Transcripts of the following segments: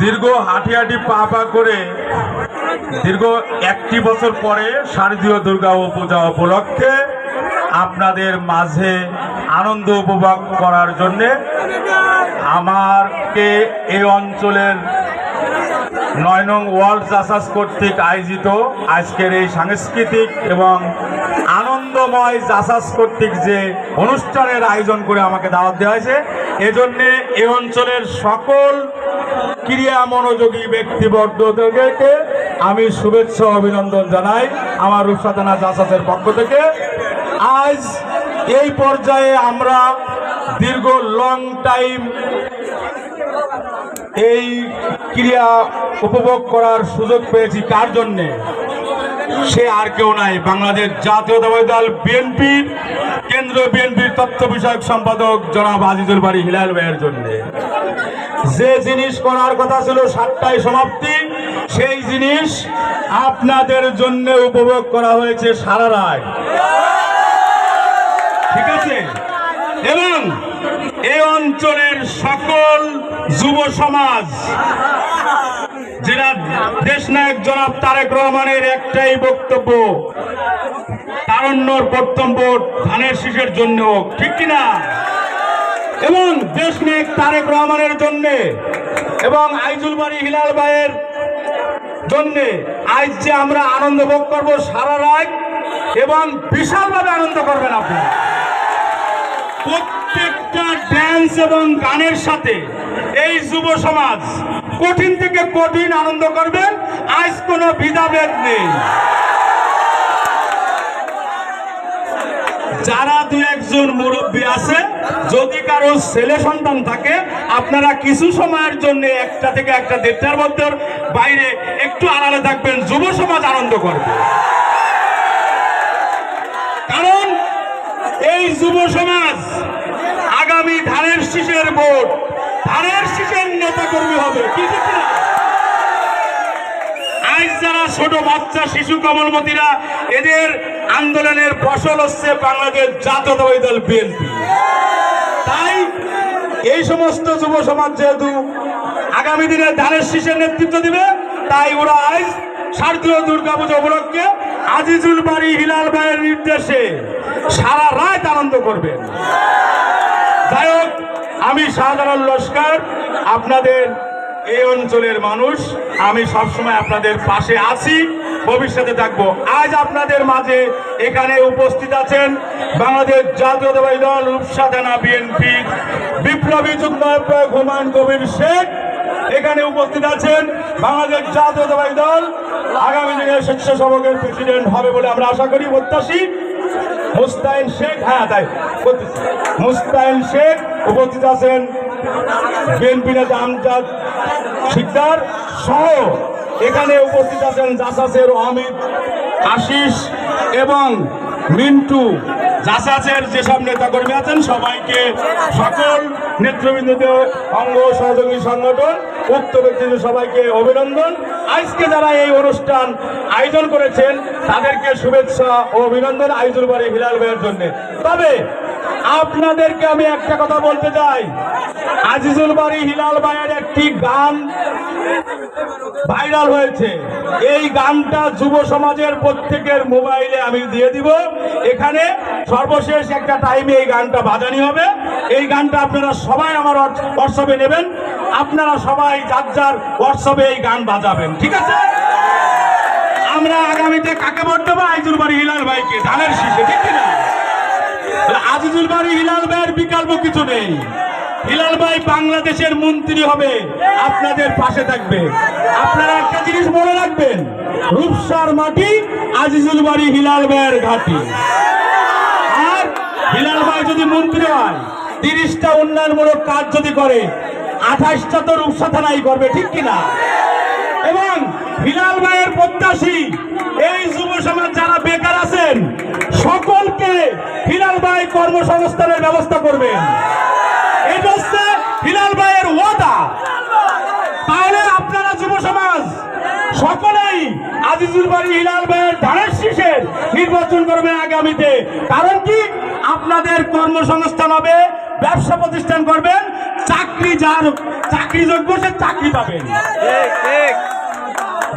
দীর্ঘ হাঁটি হাঁটি পা পা করে দীর্ঘ 1টি বছর পরে শারদীয় দুর্গা পূজা উপলক্ষে আপনাদের মাঝে আনন্দ উপভোগ করার জন্যে আমাকে এই অঞ্চলের 9 নং ওয়ার্ল্ড জাসাস কর্তৃক আয়োজিত আজকের এই সাংস্কৃতিক এবং আনন্দময় জাসাস কর্তৃক যে অনুষ্ঠানের আয়োজন করে আমাকে দাওয়াত দেওয়া হয়েছে, এজন্যে এই অঞ্চলের সকল ক্রিয়া মনোযোগী ব্যক্তিবর্গকে আমি শুভেচ্ছা অভিনন্দন জানাই আমার রূপসা থানা জাসাসের পক্ষ থেকে। আজ এই পর্যায়ে আমরা দীর্ঘ লং টাইম এই ক্রিয়া উপভোগ করার সুযোগ পেয়েছি কার জন্যে? সে আর কেউ নাই, বাংলাদেশ জাতীয়তাবাদী দল বিএনপির কেন্দ্রীয় বিএনপির তথ্য বিষয়ক সম্পাদক জনাব আজিজুল বারী হিলাল ভাইয়ের জন্য। যে জিনিস করার কথা ছিল 7টায় সমাপ্তি, সেই জিনিস আপনাদের জন্য উপভোগ করা হয়েছে সারা রাত, ঠিক আছে? এবং এই অঞ্চলের সকল যুব সমাজ, যারা দেশনায়ক জনাব তারেক রহমানের একটাই বক্তব্য, তারুণ্যর প্রথম ভোট ধানের শীষের জন্য, ঠিক কিনা? এবং দেশনায়ক তারেক রহমানের জন্য এবং আজিজুল বারী হিলাল ভাইয়ের জন্য আজ যে আমরা আনন্দ ভোগ করবো সারা রাত, এবং বিশালভাবে আনন্দ করবেন আপনারা। প্রত্যেকটা ড্যান্স এবং গানের সাথে এই যুব সমাজ কঠিন থেকে কঠিন আনন্দ করবেন। আজ কোনো ভেদাভেদ নেই। যারা 2-1জন মুরব্বী আছে, যদি কারো ছেলে সন্তান থাকে, আপনারা কিছু সময়ের জন্য 1টা থেকে 1:30টার মধ্যে বাইরে একটু আড়ালে থাকবেন, যুব সমাজ আনন্দ করবে। কারণ এই যুব সমাজ আগামী ধানের শীষের ভোট, ধানের শীষের নেতা কর্মী হবে, কি ঠিক না? আজ যারা ছোট বাচ্চা শিশু কমলমতিরা, এদের আন্দোলনের ফসল হচ্ছে বাংলাদেশ জাতীয়তাবাদী দল বিএনপি। তাই এই সমস্ত যুব সমাজ যেহেতু আগামী দিনে ধানের শীষের নেতৃত্ব দিবে, তাই ওরা আজ শারদীয় দুর্গাপূজা উপলক্ষে আজিজুল বারী হিলাল ভাইয়ের নির্দেশে সারা রাত আনন্দ করবেন। যাই হোক, আমি সাধারণ লস্কর, আপনাদের এই অঞ্চলের মানুষ, আমি সবসময় আপনাদের পাশে আছি, ভবিষ্যতে থাকবো। আজ আপনাদের মাঝে এখানে উপস্থিত আছেন বাংলাদেশ জাতীয়তাবাদী দল রূপসা থানা বিএনপি বিপ্লবী যুগ্ম আহ্বায়ক হুমায়ুন কবির শেখ, এখানে উপস্থিত আছেন বাংলাদেশ জাতীয়তাবাদী দল আগামী দিনে স্বেচ্ছাসেবকের প্রেসিডেন্ট হবে বলে আমরা আশা করি, প্রত্যাশী মুস্তাইন শেখ। হ্যাঁ, তাই মুস্তাইন শেখ উপস্থিত আছেন বিএনপি নেতা আমজাদ শিকদার সহ, এখানে উপস্থিত আছেন জাসাসের অমিত, আশিস এবং মিন্টু। জাসাসের যেসব নেতাকর্মী আছেন সবাইকে, সকল নেতৃবৃন্দদের অঙ্গ সহযোগী সংগঠন, উক্ত ব্যক্তিদের সবাইকে অভিনন্দন। আজকে যারা এই অনুষ্ঠান আয়োজন করেছেন তাদেরকে শুভেচ্ছা ও অভিনন্দন আজিজুল বারী হিলাল ভাইয়ের জন্য। তবে আপনাদেরকে আমি একটা কথা বলতে চাই, আজিজুল বারী হিলাল ভাইয়ের একটি গান ভাইরাল হয়েছে। এই গানটা যুব সমাজের প্রত্যেকের মোবাইলে আমি দিয়ে দিব। এখানে সর্বশেষ একটা টাইমে এই গানটা বাজানি হবে। এই গানটা আপনারা সবাই আমার হোয়াটসঅ্যাপে নেবেন, আপনারা সবাই যার যার হোয়াটসঅ্যাপে এই গান বাজাবেন, ঠিক আছে? আমরা আগামীতে কাকে ভোট দেবো? আজিজুল বারী হিলাল ভাইকে, ধানের শীষে, ঠিক না? আজিজুল বারী হিলাল ভাইয়ের বিকল্প কিছু নেই। হিলাল ভাই বাংলাদেশের মন্ত্রী হবে, আপনাদের পাশে থাকবে। আপনারা একটা জিনিস মনে রাখবেন, রূপসার মাটি আজিজুল বারী হিলাল ভাইয়ের ঘাঁটি। আর হিলাল ভাই যদি মন্ত্রী হয়, 30টা উন্নয়নমূলক কাজ যদি করে, 28টা তো রূপসা থানাই করবে, ঠিক কিনা? এবং হিলাল ভাইয়ের প্রত্যাশী এই যুব সমাজ যারা বেকার আছেন, সকলকে হিলাল ভাই কর্মসংস্থানের ব্যবস্থা করবেন। এটা হচ্ছে হিলাল ভাইয়ের ওয়াদা। তাহলে আপনারা যুব সমাজ সকলেই আজিজুল বারী হিলাল ভাইয়ের ধানের শীষের নির্বাচন করবেন আগামীতে। কারণ কি? আপনাদের কর্মসংস্থান হবে, ব্যবসা প্রতিষ্ঠান করবেন, চাকরি যার চাকরি যোগ্য সে চাকরি পাবেন।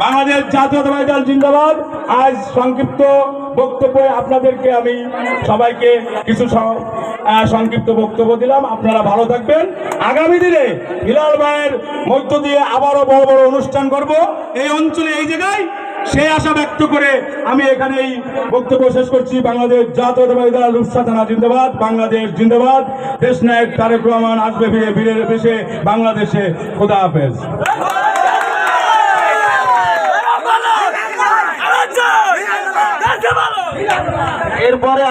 বাংলাদেশ জাতীয়তাবাদী দল জিন্দাবাদ। আজ সংক্ষিপ্ত বক্তব্যে আপনাদেরকে আমি সবাইকে কিছু সংক্ষিপ্ত বক্তব্য দিলাম। আপনারা ভালো থাকবেন। আগামী দিনে হিলাল ভাইয়ের মধ্য দিয়ে আবারও বড় বড় অনুষ্ঠান করব এই অঞ্চলে, এই জায়গায়, সেই আশা ব্যক্ত করে আমি এখানে এই বক্তব্য শেষ করছি। বাংলাদেশ জাতীয়তাবাদী দল রূপসা থানা জিন্দাবাদ, বাংলাদেশ জিন্দাবাদ। দেশ নায়ক তারেক রহমান আসবে ফিরে, বীরের বেশে বাংলাদেশে। খোদা হাফেজ। এরপরে